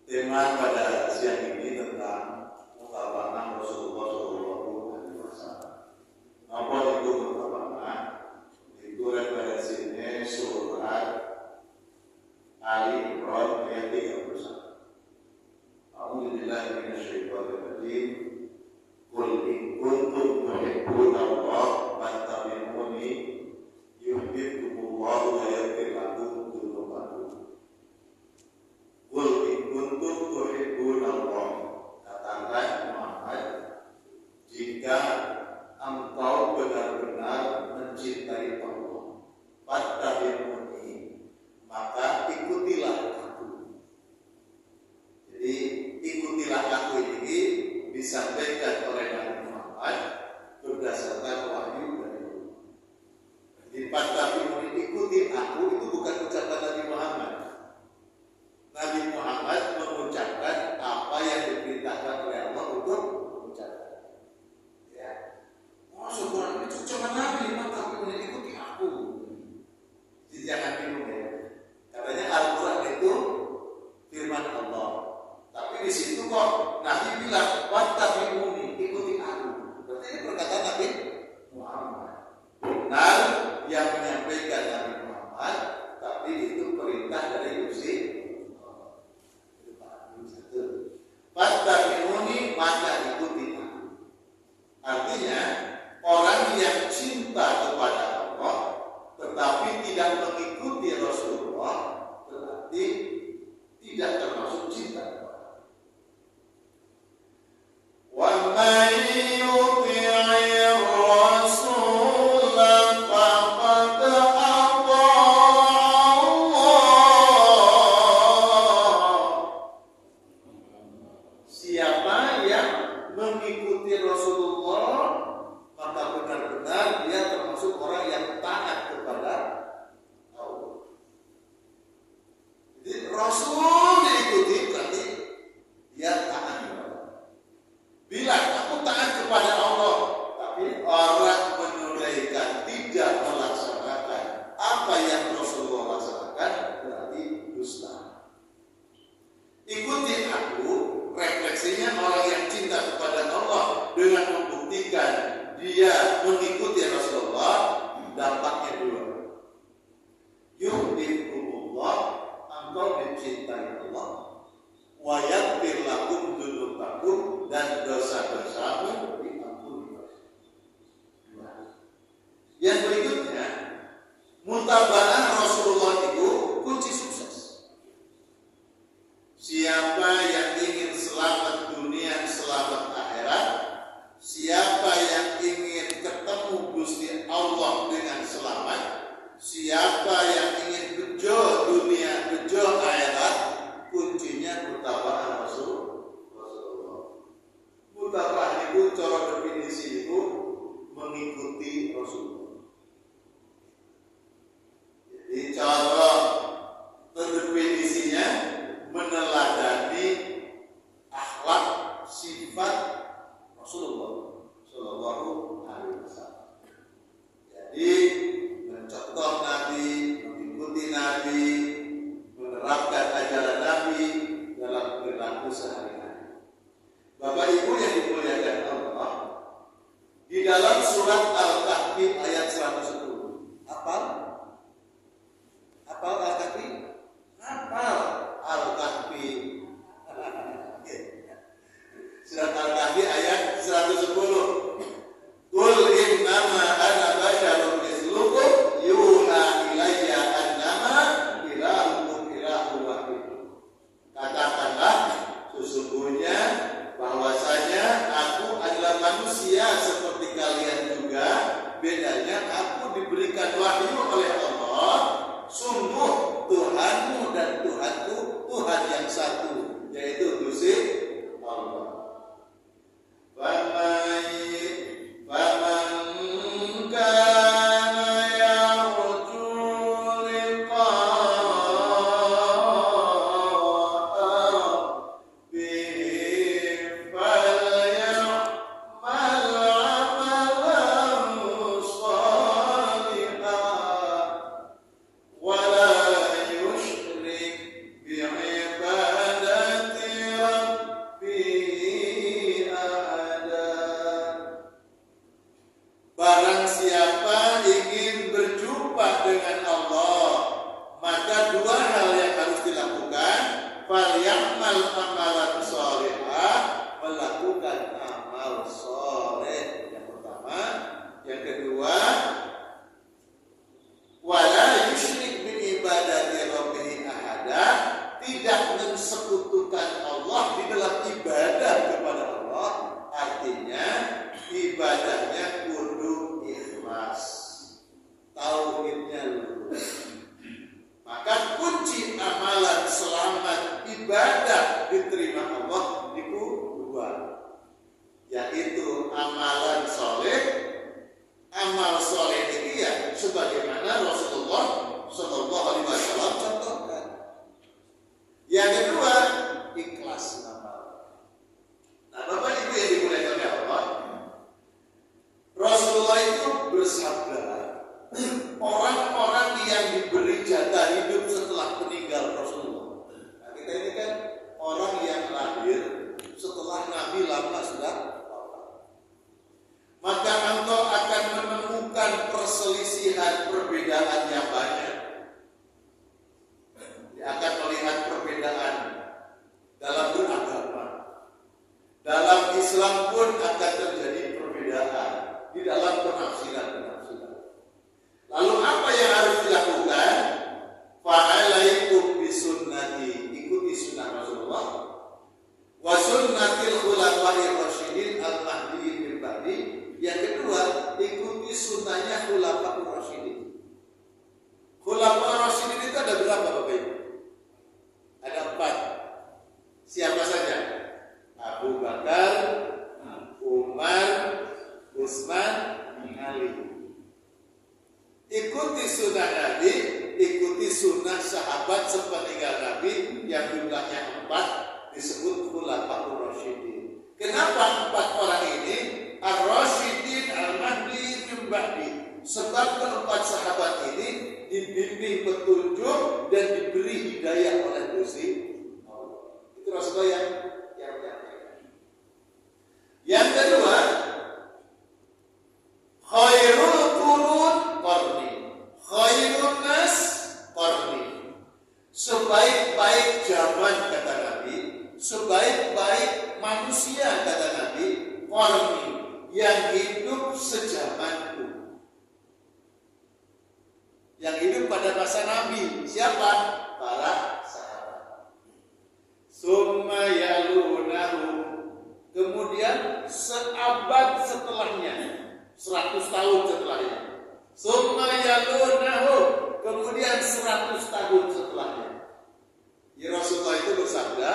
Tema pada siang ini tentang mutaba'ah Rasulullah SAW. Apa itu mutaba'ah? Itu referensinya surat Ali Imran ayat 31. A'udzubillahi minasyaitonir rajim. Qul in kuntum tuhibbuna Allah fattabi'uni yuhibbukumullahu wa yaghfir lakum dzunubakum. Qul in kuntum tuhibbuna Allah, katakan Muhammad, jika engkau benar-benar mencintai Allah, fattabi'uni, maka ikutilah aku. Jadi ikutilah aku ini disampaikan oleh Nabi Muhammad berdasarkan wahyu dari Allah. Jadi fattabi'uni, ikuti aku, itu bukan ucapan Nabi Muhammad. Nabi Muhammad mengucapkan apa yang diperintahkan oleh Allah untuk mengucapkan. Ya, sebenarnya itu cuma Nabi, maka ikuti aku. Jadi jangan bingung ya. Katanya Al-Quran itu firman Allah, tapi di situ kok Nabi bilang wattabi'uni, ikuti aku. Berarti ini perkataan Nabi Muhammad. Benar yang menyampaikan Nabi Muhammad, tapi itu perintah dari Gusti. Fattabi'uni, maka ikuti aku. Artinya orang yang cinta kepada Allah tetapi tidak mengikuti Rasulullah berarti tidak termasuk cinta kepada Allah. Wa man yuti'ir rasul faqad ata Allah. Siapa yang mengikuti Rasulullah maka benar-benar dia termasuk orang yang taat kepada Allah. Jadi Rasul diikuti berarti dia taat kepada Allah. Bila aku taat kepada Allah, tapi orang menunaikan tidak melaksanakan apa yang Rasulullah laksanakan, berarti dusta. Ikuti aku, refleksinya orang yang cinta kepada Allah dengan membuktikan dia mengikuti Rasulullah, dampaknya dua. Yuhibbukumullah, engkau dicintai Allah. Wa yaghfir lakum dzunubakum, dan dosa-dosamu diampuni. Yang berikutnya, mutaba'ah Rasulullah itu kunci sukses. Siapa yang ingin selamat dunia, selamat akhirat, siapa yang ingin ketemu Gusti Allah dengan selamat, siapa yang ingin bejo dunia, bejo akhirat, kuncinya mutaba'ah Rasulullah. Mutaba'ah itu cara ibadah diterima Allah itu dua, yaitu amalan soleh. Amal soleh ini ya sebagaimana Rasulullah Shallallahu Alaihi Wasallam contohkan. Yang kedua, ikhlas amal. Nah, Bapak Ibu yang dimuliakan oleh Allah, Rasulullah itu bersabda, orang-orang yang diberi jatah hidup setelah meninggal Rasulullah. Nah, kita ini kan orang yang lahir setelah Nabi lama sudah wafat. Maka engkau akan menemukan perselisihan, perbedaan yang banyak. Dia akan melihat perbedaan dalam beragama. Dalam Islam pun akan terjadi perbedaan di dalam penafsiran. Lalu apa yang harus dilakukan? Fa'alaikum bisunnati, ikuti sunnah Rasulullah, wa sunnatil khulafa'ir rasyidin al-mahdiyyin min ba'di. Yang kedua, ikuti sunnahnya khulafa'ur rasyidin. Khulafa'ur rasyidin itu ada berapa Bapak Ibu? Ada 4. Siapa saja? Abu Bakar, Umar, Utsman, Ali. Ikuti sunnah Nabi, ikuti sunnah sahabat sepeninggal Nabi yang jumlahnya 4, disebut khulafa'ur rasyidin. Kenapa 4 orang ini? Ar-Rasyidin al-Mahdi min ba'di. Sebab keempat sahabat ini dibimbing petunjuk dan diberi hidayah oleh Gusti Allah. Itu Rasulullah yang menyampaikan. Yang kedua, khairul qurun qarni, khairun nas qarni. Sebaik-baik zaman kata Nabi, sebaik-baik manusia kata Nabi, qarni, yang hidup sejamanku. Yang hidup pada masa Nabi siapa? Para sahabat. Summa yalunahu, kemudian seabad setelahnya, 100 tahun setelahnya. Summa yalunahu, kemudian 100 tahun setelahnya. Ya, Rasulullah itu bersabda,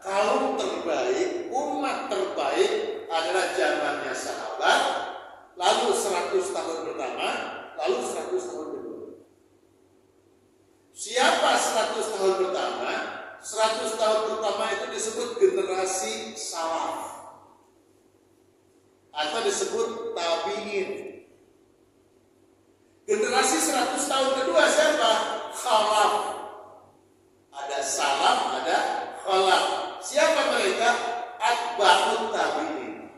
kaum terbaik, umat terbaik adalah zamannya sahabat, lalu 100 tahun pertama, lalu 100 tahun kedua. Siapa 100 tahun pertama? 100 tahun pertama itu disebut generasi salaf atau disebut tabi'in. Generasi 100 tahun kedua siapa? Khalaf. Ada salaf, ada khalaf. Siapa mereka? Atba'ut tabi'in.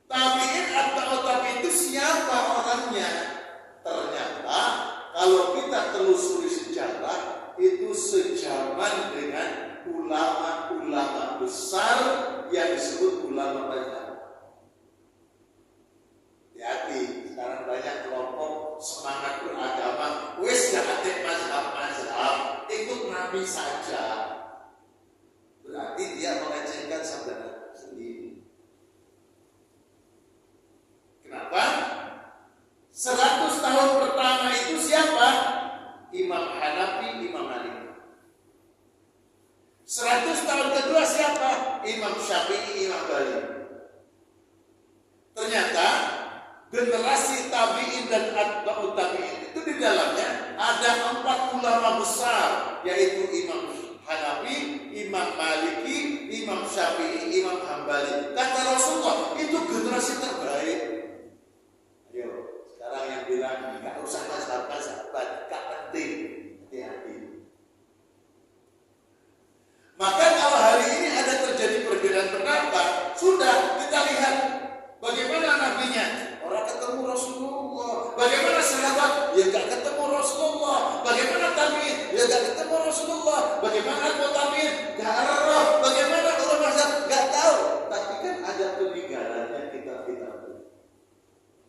Tabi'in, atba'ut tabi'in itu siapa orangnya? Ternyata kalau kita telusuri sejarah, itu sejaman dengan ulama-ulama besar yang disebut ulama mazhab. Hati-hati, sekarang banyak kelompok semangat beragama, wes gak ada mazhab, ikut Nabi saja. Berarti dia melecehkan sabda sendiri. Kenapa? 100 tahun pertama itu siapa? Imam Hanafi, Imam Malik. 100 tahun kedua siapa? Imam Syafi'i, Imam Bali. Ternyata generasi tabi'in dan atba'ut tabi'in itu di dalamnya ada 4 ulama besar, yaitu Imam Hanafi, Imam Maliki, Imam Syafi'i, Imam Hambali. Kata Rasulullah, itu generasi terbaik. Ayo, sekarang yang bilang nggak usah sahabat, nggak penting, hati-hati. Maka kalau hari ini ada terjadi perbedaan pendapat, sudah kita lihat bagaimana nabinya, orang ketemu Rasulullah. Bagaimana sahabat, ya nggak ketemu Rasulullah. Bagaimana tabi'in, ya nggak ketemu Rasulullah. Bagaimana tabi'in, nggak arah. Bagaimana ulama mazhab, nggak tahu. Tapi kan ada peninggalannya kita.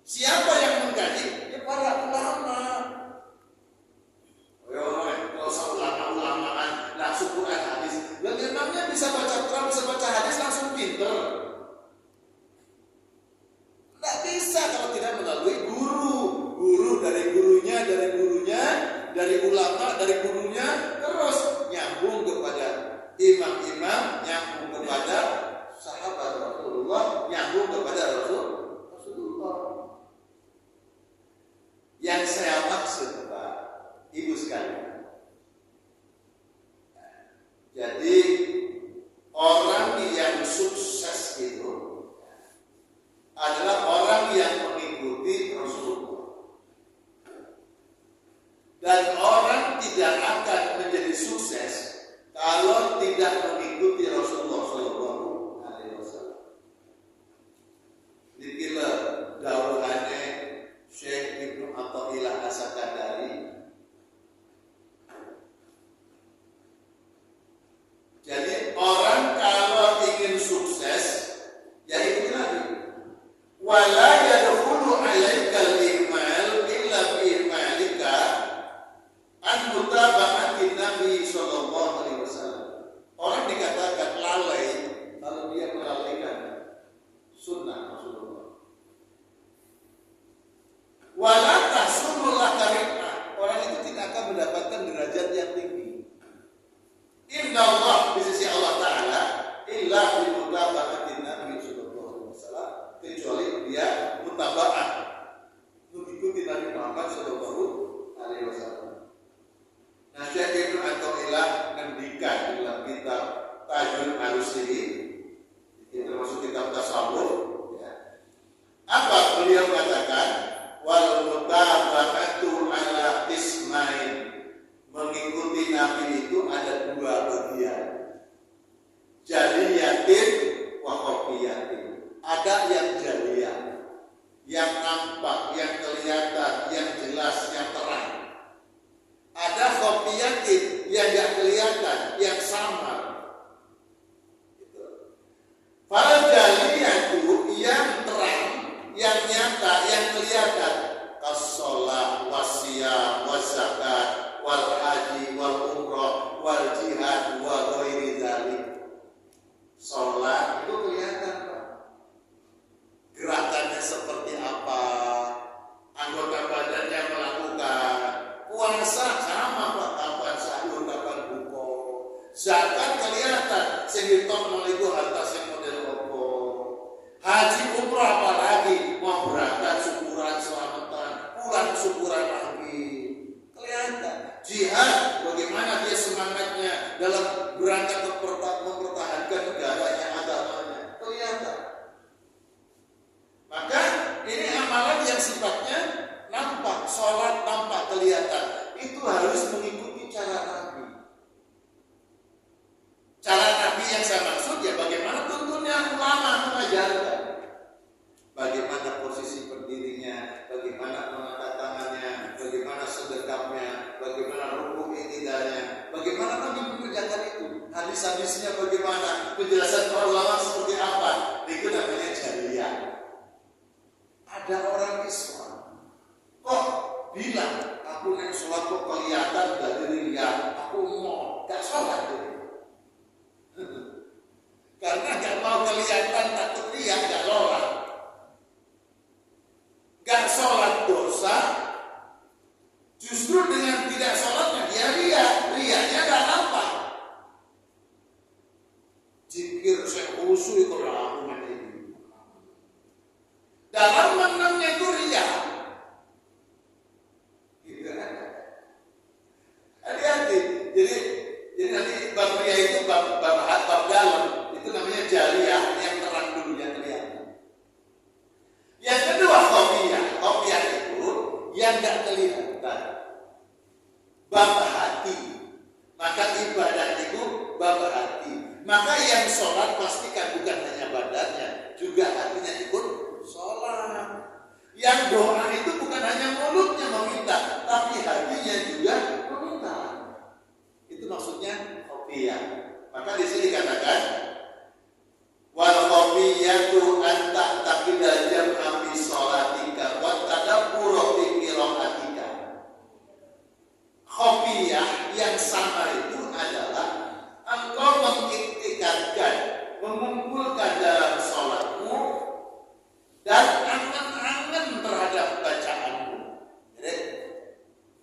Siapa yang mengkaji? Ya para ulama. Kalau ulama-ulamaan langsung Quran hadis, dan memangnya bisa baca Quran, bisa baca hadis langsung pinter? Tidak bisa kalau tidak melalui guru dari gurunya, dari ulama, dari gurunya, terus nyambung kepada tidak mengikuti Rasulullah Shallallahu Alaihi Wasallam. Dikira dawuhane Syekh Ibnu Athaillah As-Sakandari. Jadi orang kalau ingin sukses, ya ikuti Nabi. Wala yadkhulu alaikal ihmal illa bi ihmalika an mutaba'atin Nabi sallallahu alaihi wasallam. Orang dikatakan lalai kalau dia melalaikan sunnah Rasulullah. Wala tahsulul karimah. Orang itu tidak akan mendapatkan derajat yang tinggi. Inna Allah di sisi Allah Ta'ala illa bi mutaba'atin Nabi sallallahu alaihi wasallam, kecuali dia mutaba'ah mengikuti Nabi Muhammad sallallahu alaihi wasallam. Nah, Syekh Ibnu Athaillah ngendikan dalam kitab Tajul Arusili, itu termasuk kitab tasawuf, ya. Apa beliau katakan? Wal mutaba'atu ala ismain. Mengikuti Nabi itu ada dua bagian. Jaliyatin wa khafiyatin. Ada yang jaliyah, yang nampak, yang kelihatan, yang jelas, yang terang. Ada khafiyatin yang tidak kelihatan, yang samar. Para jaliyah itu yang terang, yang nyata, yang kelihatan. As-shalah, wasiyam, wazakat, wal haji, wal umrah, wal jihad, wa ghairi dzalik. Salat itu kelihatan, Pak. Gerakannya seperti apa, anggota badannya melakukan. Puasa sama, Pak, kapan sahur, kapan buka. Zakat kelihatan, sing ditok meliku harta sing model opo. Haji umrah apalagi, mau berangkat syukuran selamatan, pulang syukuran lagi. Kelihatan. Jihad, bagaimana dia semangatnya dalam berangkat mempertahankan negaranya, agamanya, kelihatan. Maka ini amalan yang sifatnya nampak, sholat nampak, kelihatan. Itu harus mengikuti cara Nabi. Cara Nabi yang saya maksud ya bagaimana tuntunnya ulama mengajarkan. Bagaimana posisi berdirinya, bagaimana mengangkat tangannya, bagaimana sedekapnya, bagaimana rukuk i'tidalnya, bagaimana Nabi mengerjakan itu, hadis-hadisnya bagaimana, penjelasan para ulama seperti apa. Itu namanya jaliyah. Ada orang Islam kok bilang aku yang sholat kok kelihatan dari riya, aku mau gak sholat tuh. Karena gak mau kelihatan takut riya, gak sholat. Gak sholat dosa, justru dengan tidak sholatnya dia riaknya gak nampak. Zikir saya khusyuk itu ramuan ini. Dalam maknanya itu riak. Gitu kan? Hati-hati. Jadi nanti bab riak itu bab dalam. Itu namanya jaliyah yang terang dulu, yang kelihatan. Yang kedua khafiyah itu yang tidak kelihatan, bab hati. Maka ibadah itu bab hati. Maka yang sholat pastikan bukan hanya badannya, juga hatinya ikut sholat. Yang doa itu bukan hanya mulutnya meminta, tapi hatinya juga meminta. Itu maksudnya khafiyah. Maka di sini katakan wal khafiyatu an ta'taqida jam'a fi sholatika wa tadabbura fi qira'atika. Khafiyah yang sama itu adalah engkau mengiktikadkan, mengumpulkan dalam sholatmu dan angan-angan terhadap bacaanmu. Jadi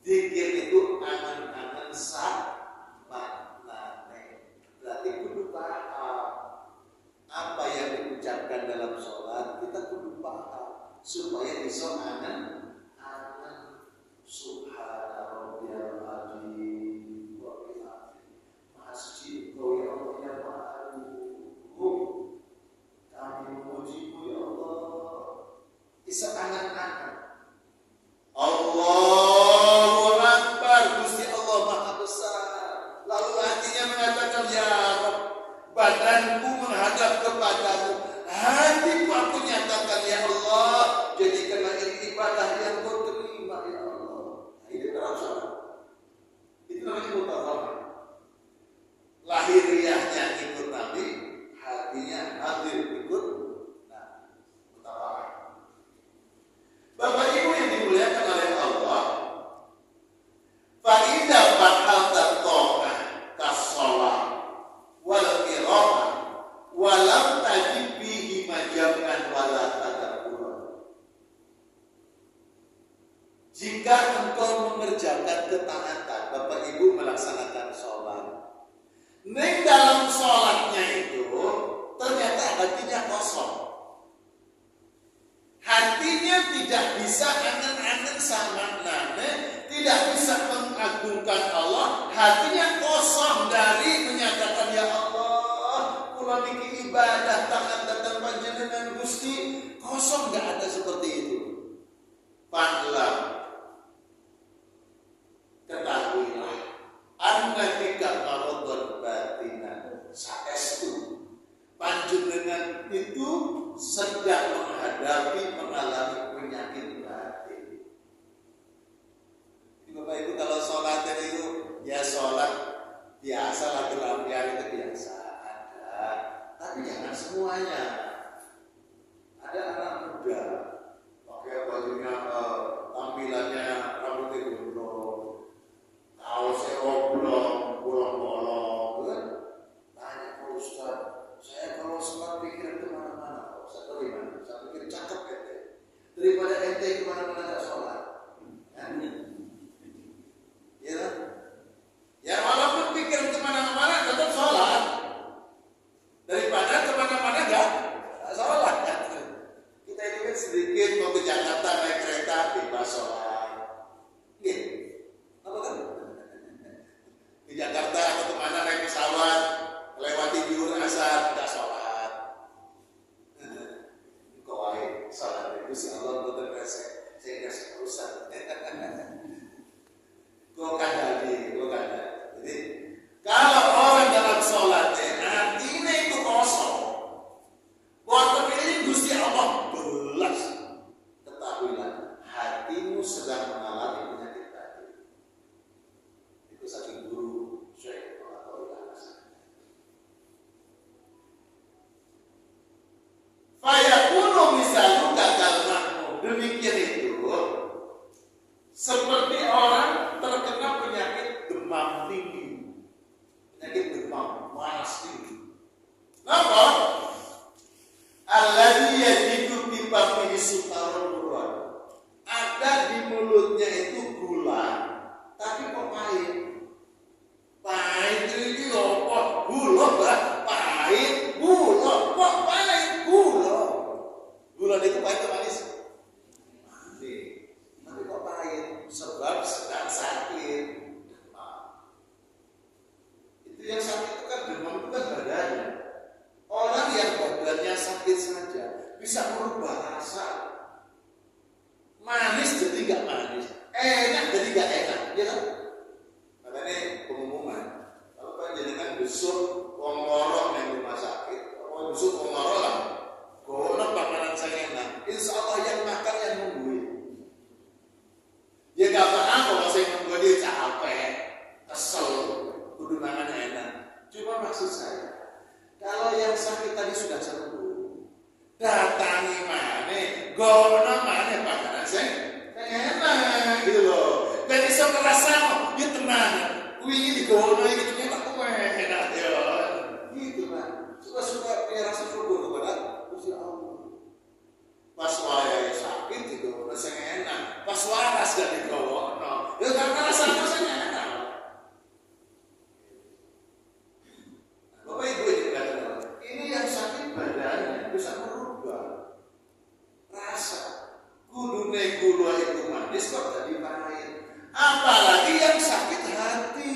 zikir itu angan-angan sama nane. Berarti kudu paham apa yang diucapkan dalam sholat, kita kudu paham supaya bisa angan subhana rabbiyal azim wa bihamdihi masjid ya Allah ya ma'aluh kami memujimu ya Allah. Bisa angan-angan Allahu Akbar, Gusti Allah Maha Besar. Lalu hatinya mengatakan ya Rabb badanku menghadap kepadamu, hatiku aku nyatakan ya Allah, jadikanlah ini ibadah yang kau terima ya Allah. Ini dalam salat. Itu namanya mutabaah. Lahiriahnya ikut Nabi, hatinya hadir ikut. Nah, mutabaah. Bapak Ibu yang dimuliakan oleh Allah, fa'idha ba'alta ta'ah kas-shalah wal qira'ah walam tajib bihi majam'an wala tadabbur. Jika engkau mengerjakan ketaatan, Bapak Ibu melaksanakan sholat, ning dalam sholatnya itu ternyata hatinya kosong, hatinya tidak bisa angen-angen sama nane, tidak bisa mengagungkan Allah, hatinya kosong dari menyatakan ya Allah, kula niki ibadah taat datang panjenengan Gusti, kosong, nggak ada seperti itu. Fa'lam, ketahuilah, anna tika maradun batinan, saestu panjenengan itu sedang mengalami penyakit batin. Jadi Bapak Ibu kalau sholat itu ya sholat biasa lah, gelampian itu biasa ada, tapi jangan semuanya. Ada anak muda pakai bajunya tampilannya rambutnya gondrong, kaosnya oblong, bolong-bolong, kan? Tanya Pak Ustaz, saya kalau sholat pikiran kemana-mana, Pak Ustaz bagaimana? Saya pikir cakep ente, daripada ente kemana-mana nggak sholat. Ya, ya walaupun pikiran kemana-mana tetap sholat, daripada kemana-mana nggak sholat. Kita ini kan sedikit mau ke Jakarta naik kereta bebas sholat, gitu. Apa kan? Di Jakarta atau kemana naik pesawat, lewati Bihur Asad, tidak sholat. Kau baik, sholat itu si Allah betul resep, saya kasih urusan. Kau kadali. Jadi kalau orang dalam sholatnya hatinya itu kosong, buat terpilih Gusti Allah belas, ketahuilah hatimu sedang mengalami penyakit batin. Itu saking guru Syekh atau fayakunu misaluka kalmahmu. Demikian itu seperti orang terkena penyakit demam tinggi, penyakit demam panas tinggi. Kenapa? Alladzi yajidu fi batnihi sukarun, ada di mulutnya itu gula, tapi kok pahit. Pahit ini apa? Gula bah, pahit, gula, kok pahit, gula. Gula itu pahit atau manis? Manis. Tapi kok pahit? Sebab sedang sakit. Itu yang sakit itu kan demam, itu kan badannya. Orang yang badannya sakit saja bisa merubah rasa. Manis jadi gak manis, enak jadi gak enak, ya kan? Makanya pengumuman, kalau panjenengan besok wong loro nang rumah sakit, wong besok wong loro lah, gono makanan saya enak, insya Allah yang makan yang nungguin. Ya gak apa-apa kalau saya nunggu dia capek, kesel, kudu makan enak. Cuma maksud saya, kalau yang sakit tadi sudah sembuh, datangi mana, gono mana makanan saya enak, gitu loh. Dan iso ngerasa, ya tenang, wih di gono gitu, enak kok enak ya, gitu kan. Suka-suka punya rasa syukur kepada Gusti Allah. Pas waya sakit di gono saya enak, pas waras gak di gono, ya karena rasanya saya enak. Bapak Ibu ini yang sakit badannya bisa merubah rasa. Kudune gula itu manis kok jadi pahit. Apalagi yang sakit hati.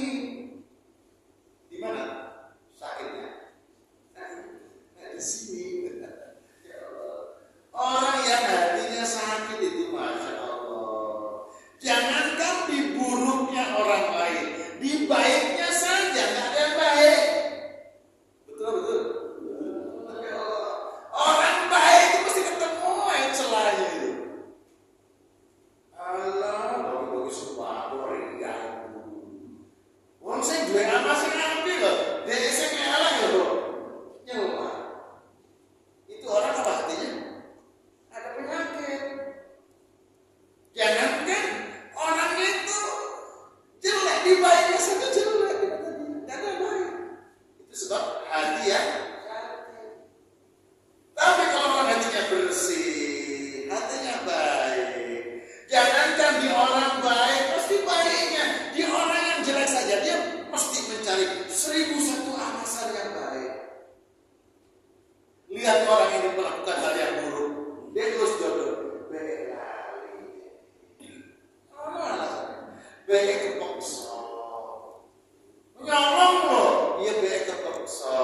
1001 alasan yang baik. Lihat orang ini melakukan hal yang buruk, dia terus jodoh. Baik lali. Apa alasannya? Baik kepeksa. Nyolong loh, iya baik kepeksa.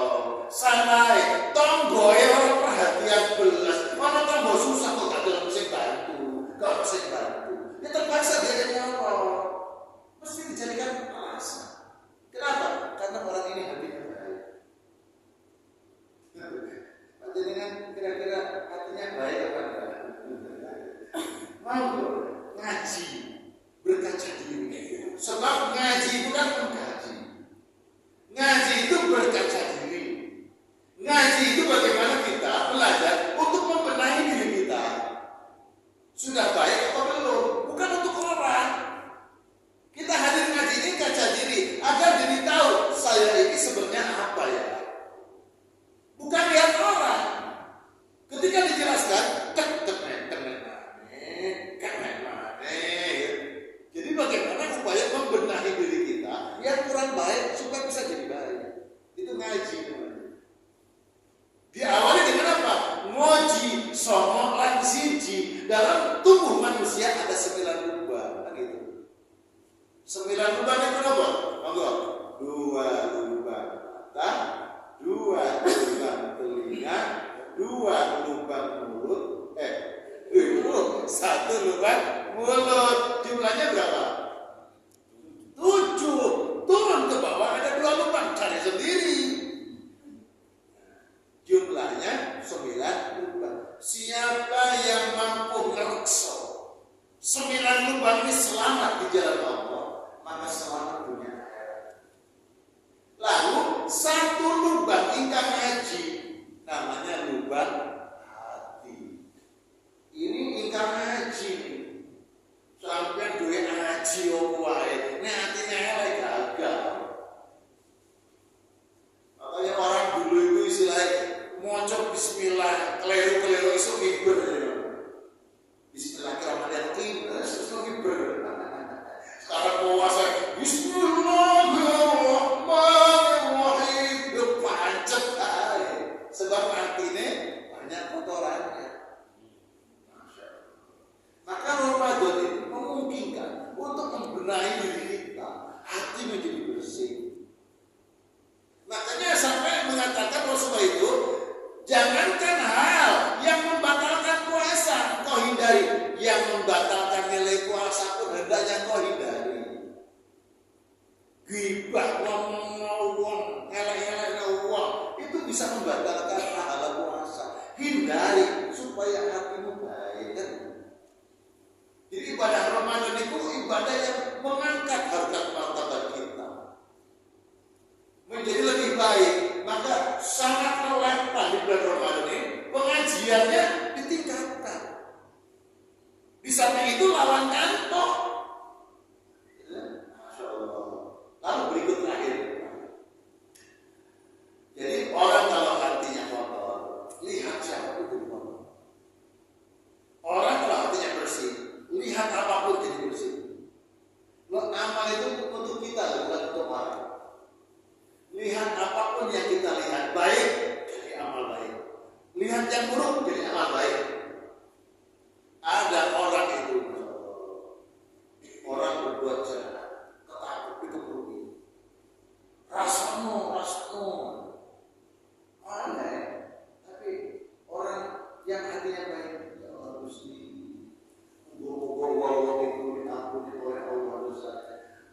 Sanai, tonggo orang perhatian belas. Mana tonggo susah kok gak ada mesin bantu, gak mesin bantu. Ya terpaksa dia nyolong. Mesti dijadikan alasan. Kenapa? Karena orang ini hatinya baik. Jadi kan kira-kira hatinya baik apa enggak? Mau ngaji, berkaca diri. Sebab ngaji itu kan mengkaji. Ngaji itu berkaca diri. Ngaji itu bagaimana kita belajar untuk membenahi diri kita. Sudah baik atau belum? Bukan untuk orang. Kita hadir ngaji ini kaca diri agar diri tahu saya ini sebenarnya apa ya. Bukan lihat orang. Ketika dijelaskan, jadi bagaimana upaya membenahi diri kita yang kurang baik supaya bisa jadi baik. Itu ngaji. Diawali dengan apa? Ngoji, songo, lan siji. Dalam tubuh manusia ada 9 lubang. Gitu. 9 lubang itu apa? Monggo. 2 lubang mata, 2 lubang telinga, 2 lubang mulut, 1 lubang mulut. Jumlahnya berapa? 7. Turun ke bawah ada 2 lubang, cari sendiri. Jumlahnya 9 lubang. Siapa yang mampu ngerekso 9 lubang ini selamat di jalan Allah, maka selamat dunia akhirat. Lalu 1 lubang ingkang ngaji, namanya lubang hati. Ini ingkang ngaji. Sampai duwe ngaji wae, nek atine elek gagal. Makanya orang dulu itu istilahnya maca bismillah, keliru-keliru iso ngibur. Bismillahirrahmanirrahim, iso ngibur. Sekarang puasa bismillahirrahmanirrahim, pancet ae. Sebab artine banyak kotorannya. Maka Ramadan itu memungkinkan untuk membenahi diri kita, hati menjadi bersih. Makanya sampai mengatakan Rasulullah itu, jangankan hal yang membatalkan puasa kau hindari, yang membatalkan nilai puasa pun hendaknya kau hindari. Ghibah, ngomong, elek-elek uang, itu bisa membatalkan pahala puasa. Hindari supaya hatimu baik. Jadi ibadah Ramadan itu ibadah yang mengangkat harkat martabat kita menjadi lebih baik. Maka sangat relevan di bulan Ramadan ini pengajiannya ditingkatkan. Di samping itu lawan kantor. Masya Allah. Lalu berikut terakhir. Jadi orang kalau hatinya kotor, lihat siapa itu kotor. Orang kalau hatinya bersih, lihat apapun jadi bersih. Amal itu untuk kita, bukan untuk orang. Lihat apapun yang kita lihat baik, jadi amal baik. Lihat yang buruk, jadi amal baik. Ada orang itu, orang berbuat jahat, ketakut dikebuki. Rasamu. Aneh, tapi orang yang hatinya baik, ya Allah Gusti. Muga-muga itu diampuni oleh Allah dosa.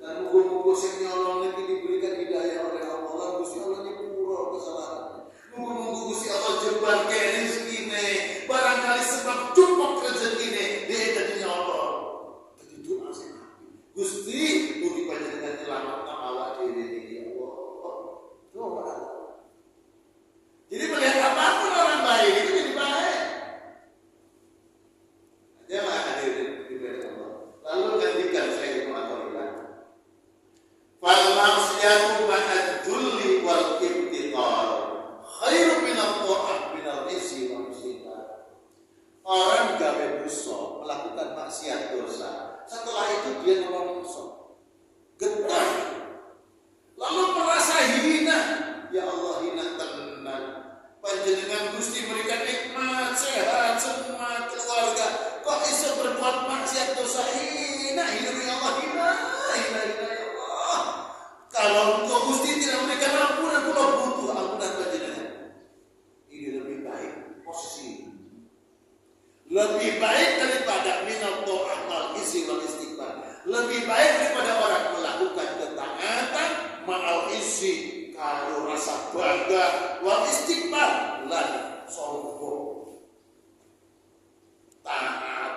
Dan muga-muga sing nyolong iki diberikan hidayah oleh Allah. Gusti Allah nyepuro kesalahannya. Muga-muga Gusti Allah jebar rezekine. Barangkali sebab cukup rezekine dia jadi nyolong. Jadi doa sing Gusti mugi panjenengan nyelametna awak dhewe iki ya Allah. Doa. Jadi melihat apapun orang baik itu jadi baik. Dia hadir di hadapan Allah. Lalu gantikan saya di pengetahuan. Fal maksiyatu ba'd-dhulli wal ibtiqal khairu min al-ta'ah min al-isi wa musibah. Orang gawe dosa, melakukan maksiat dosa. Setelah itu dia ngomong dosa. Getah. Lalu merasa hina. panjenengan Gusti memberikan nikmat, sehat semua keluarga. Kok iso berbuat maksiat dosa hina hidup ya Allah, hina ya Allah. Kalau engkau Gusti tidak memberikan ampunan, kula butuh ampunan panjenengan. Ini lebih baik posisi. Lebih baik daripada minal ta'ah mal isi wal istighfar. Lebih baik daripada orang melakukan ketaatan ma'al isi kalau rasa bangga wal istighfar lan sombong. Taat,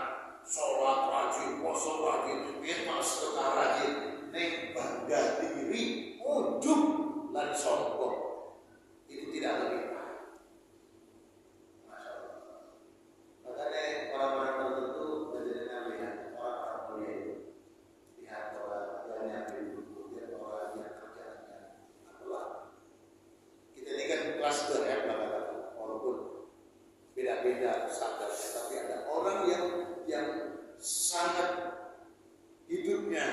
sholat rajin, puasa rajin, khidmat sedekah rajin, ning bangga diri, ujub lan sombong. Itu tidak lebih baik. Masya Allah. Makanya orang-orang tertentu menjadikan lihat orang-orang mulia itu, lihat orang yang hidup, lihat orang yang kerjanya adalah kita ini kan kelas ya, walaupun beda-beda standarnya, tapi ada orang yang sangat hidupnya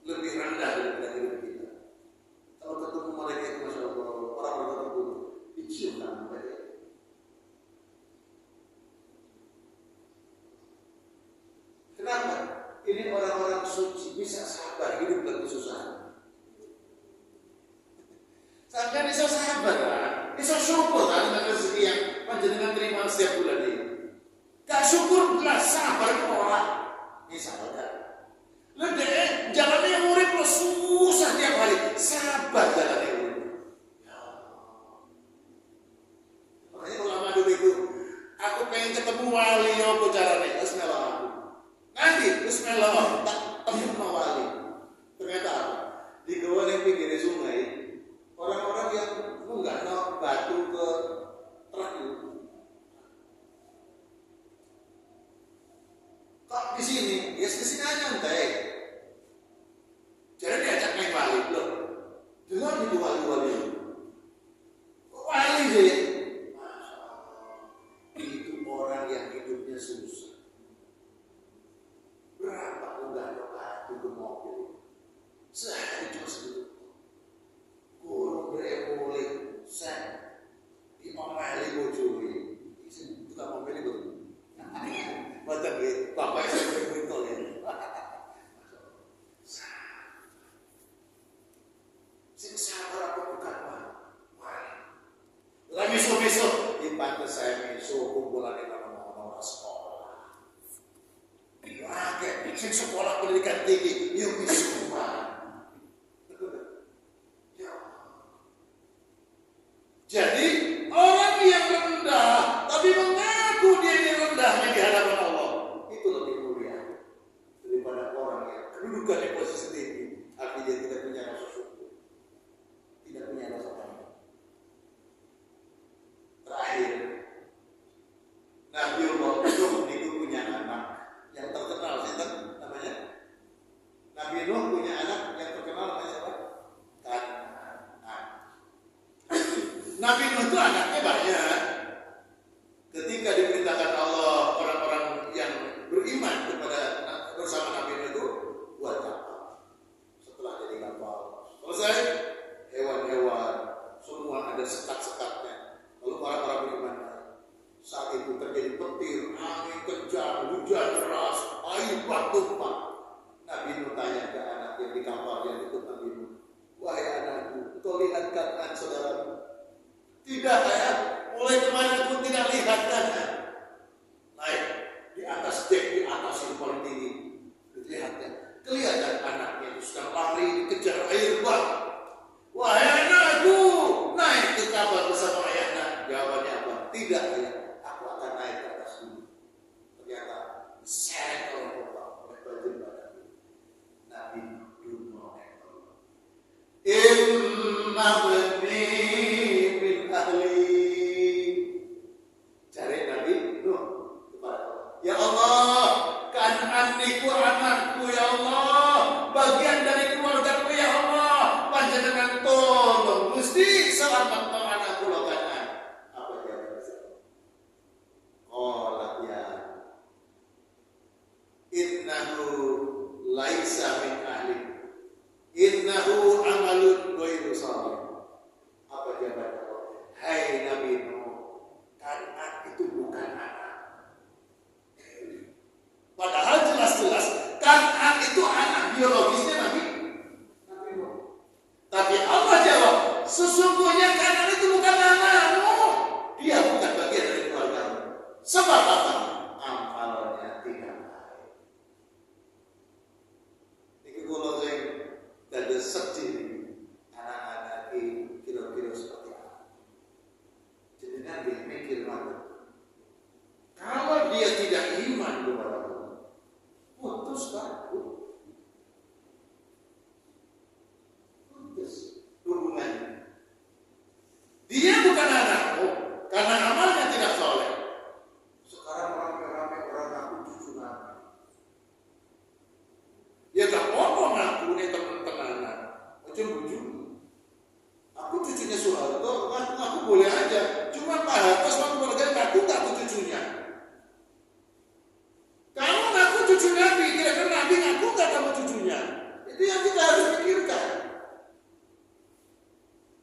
lebih rendah daripada hidup kita. Kalau ketemu mereka itu, Masya Allah, orang tertentu diciumkan mereka. Kenapa? Ini orang-orang suci bisa sabar hidup dalam kesusahan. Sampai bisa sabar kan? Bisa syukur kan dengan rezeki yang panjenengan terima setiap bulan ini. Gak syukur belas sabar orang. Misalnya, lo deh jalannya murid lo susah tiap hari, sabar jalannya murid. Ya. Makanya ulama dulu itu, aku pengen ketemu wali apa caranya? Bismillah aku. Nanti Bismillah tak ketemu wali. Ternyata apa? Di gawang yang pinggir sungai, orang-orang yang munggah no batu ke truk itu. Kok di sini? Ya di sini aja nyantai. Jadi diajak main wali loh. Dengar itu wali-wali. Wali deh. Masya Allah. Itu orang yang hidupnya susah. Berapa munggah no batu ke mobil? Sehari cuma segitu. Kurang beremulik, saya diomeli bojoi, itu tukang mobil itu. Macam itu, bapak saya begitu ya. Sing sabar apa bukan mah? Lah besok di pantai saya besok kumpulan di mana-mana sekolah. Oke, sing sekolah pendidikan tinggi, yuk besok mah. Jadi orang yang rendah tapi mengaku dia ini rendahnya di hadapan Allah itu lebih mulia daripada orang yang kedudukan di posisi tinggi tapi dia tidak punya rasa syukur, tidak punya rasa tanggung. Terakhir, Nabi Allah itu punya anak yang terkenal, siapa namanya? Nabi Nuh punya anak yang terkenal namanya siapa? Nabi Nuh itu anaknya banyak. Ketika diperintahkan Allah orang-orang yang beriman bersama Nabi Nuh itu buat kapal. Setelah jadi kapal selesai, hewan-hewan semua ada sekat-sekatnya. Lalu para beriman saat itu terjadi petir, angin kencang, hujan deras, air tumpah. Nabi Nuh tanya ke anak yang di kapal yang ikut Nabi Nuh, wahai anakku, kau lihat keadaan saudaramu? Tidak ya, mulai kemarin pun tidak lihat kan? Naik di atas dek, di atas yang paling tinggi, lihat ya, kelihatan anaknya itu sedang lari dikejar air bah. Wahai anakku, naik ke kapal bersama ayahnya. Jawabannya apa? Tidak ya, aku akan naik ke atas dulu. Ternyata seret oleh Allah, oleh bajin badannya. Nabi Nuh Inna bani ahli, cari Nabi Nuh kepada Allah. Ya Allah, kan'aniku anakku ya Allah, bagian dari keluargaku ya Allah, panjenengan tolong Gusti selamatkan anakku lo kanan. Apa jawabannya? Qalat ya innahu laisa min ahli, innahu amalun ghairu shalih. Apa jawabannya? Hai Nabi Nuh, Sesungguhnya Kanan itu bukan anakmu. Dia bukan bagian dari keluargamu. Sebab apa? Amalannya tidak baik. Ini kalau saya ada sedih anak-anak kira-kira seperti apa. Jadi nanti mikir mana. Kalau dia tidak iman kepada Allah, putus kan? Putus hubungannya. Dia bukan anakmu karena amalnya tidak soleh. Sekarang rame-rame orang ngaku cucu Nabi. Ya gak apa-apa ngaku nih teman-teman. Ujung-ujung aku cucunya Soeharto, aku boleh aja. Cuma Pak Harto sama keluarga ngaku gak aku cucunya. Kamu ngaku cucu Nabi, kira-kira Nabi ngaku gak kamu cucunya? Itu yang kita harus pikirkan.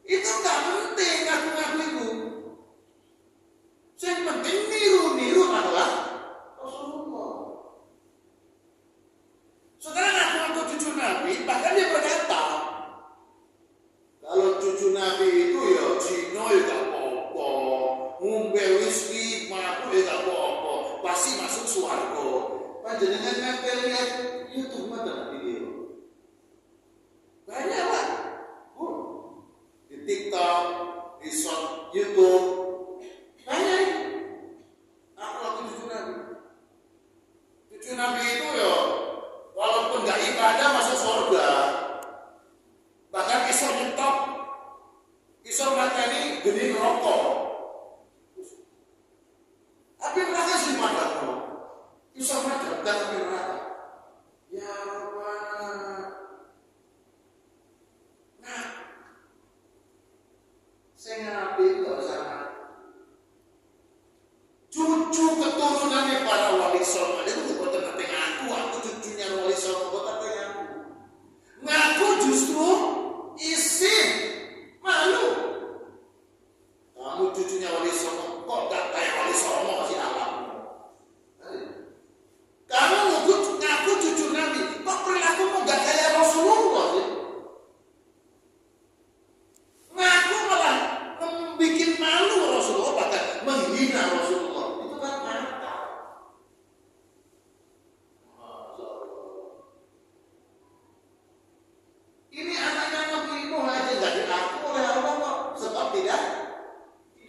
Itu gak penting ngaku-ngaku itu. Yang penting niru adalah Rasulullah. Saudara ngaku-ngaku cucu Nabi, bahkan dia berkata, kalau cucu Nabi itu ya Cino ya gak apa-apa, ngombe whisky, mabuk ya gak apa-apa, pasti masuk swarga. Panjenengan ngapel lihat YouTube mana video? Banyak Pak. Di TikTok, di short YouTube, banyak. Aku cucu Nabi. Cucu Nabi itu ya, walaupun gak ibadah masuk surga. Bahkan isor nyetok, isor mateni geni rokok. Tapi neraka sih mana? Isor macam dan api neraka. Ya Allah. Nah, saya ngapain gak sama? Cucu keturunannya para wali songo itu bukan nanti aku cucunya wali songo bukan aku. Ngaku justru isin malu. Kamu cucunya wali songo kok gak kayak wali songo masih alam. Kamu ngaku cucu Nabi, kok perilakumu gak kayak Rasulullah sih? Ngaku malah membuat malu Rasulullah, bahkan menghina Rasulullah. Itu kan mata. Ini anaknya Nabi Nuh aja gak diaku oleh Allah kok, sebab tidak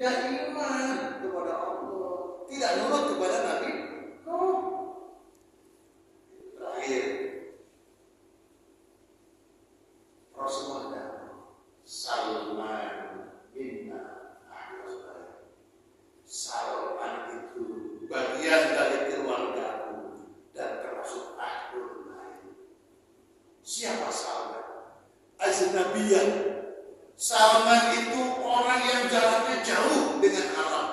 iman kepada Allah, tidak nurut kepada Nabi Nuh. Terakhir, Rasulullah Salman minna ahli. Salman itu bagian dari keluargaku dan termasuk ahlul bait. Siapa Salman? Ajnabiyah. Salman itu orang yang jaraknya jauh dengan alam.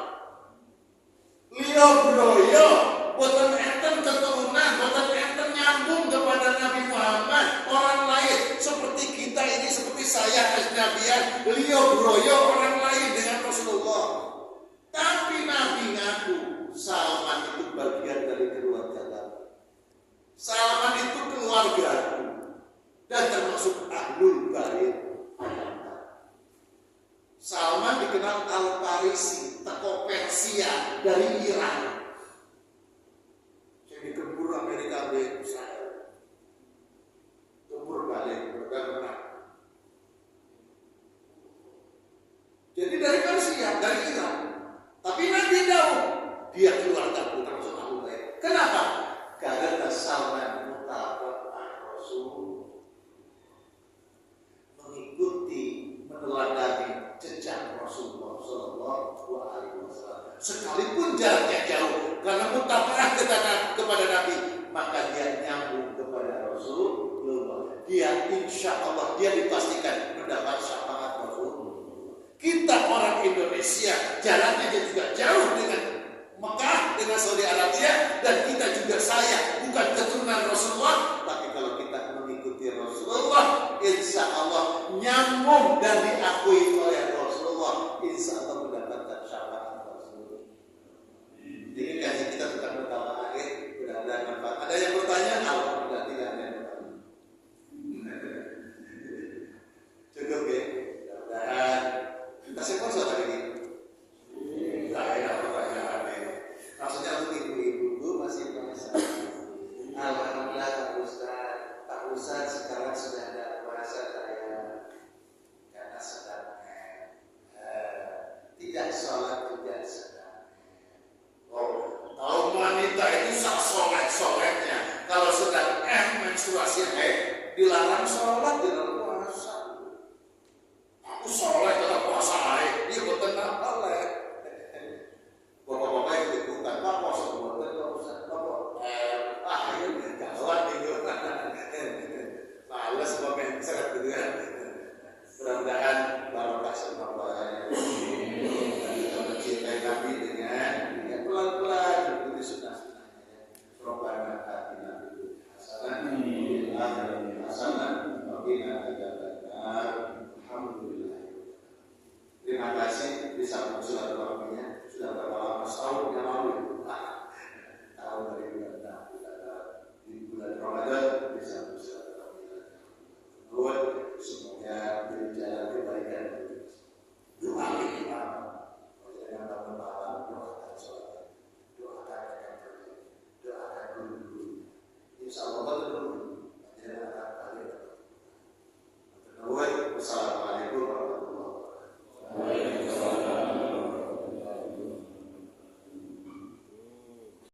Liya broyo, boten enten keturunan, boten enten nyambung kepada Nabi Muhammad. Orang lain seperti kita ini, seperti saya ajnabiyah, liya broyo orang lain dengan Rasulullah. Tapi Nabi ngaku Salman itu bagian dari keluarga kami. Salman itu keluargaku dan termasuk ahlul bait. Salman dikenal Al-Farisi, teko Persia dari Iran. Jadi keburu Amerika balik Israel. Keburu balik, benar-benar. Jadi dari Persia, dari Iran. Tapi Nabi tahu dia keluarga putra Rasul baik. Kenapa? Karena Salman mutaba'ah Rasul, mengikuti meneladani jejak Rasulullah Sallallahu Alaihi Wasallam. Sekalipun jaraknya jauh, karena mutaba'ah kepada Nabi, maka dia nyambung kepada Rasulullah. Dia insya Allah dia dipastikan mendapat syafaat Rasulullah. Kita orang Indonesia jaraknya juga jauh dengan Mekah, dengan Saudi Arabia, dan kita juga saya bukan keturunan Rasulullah, tapi kalau kita mengikuti Rasulullah, insya Allah nyambung dan diakui oleh Rasulullah, insya Allah mendapatkan syafaat Rasulullah. Jadi kaji kita tetap bertambah akhir, mudah-mudahan manfaat. Ada yang bertanya? Alhamdulillah tidak ada yang bertanya. Cukup ya, mudah-mudahan tidak sholat tidak sedang. Oh, kalau wanita itu soleh-solehnya, kalau sedang menstruasi dilarang sholat, dilarang puasa. Aku soleh tetap puasa dia betul oleh. Bapak-bapak yang dibutuhkan, Pak puasa betul nggak usah, Bapak jalan itu, males bapak yang seret gitu kan. Mudah-mudahan barokah semuanya. Kita mencintai Nabi dengan pelan-pelan mengikuti sunnah-sunnahnya. Rabbana atina fid dunya hasanah wa fil akhirati hasanah wa qina adzabannar. Alhamdulillah. Terima kasih bisa silaturahminya. Sudah berapa lama? Setahun yang lalu. Tahun 2006 di bulan Ramadan bisa silaturahmi. Semoga menjadi jalan kebaikan. Doa kita, jangan bangun malam, doakan sholat, doakan rekan kerja, doakan guru-guru. Insya Allah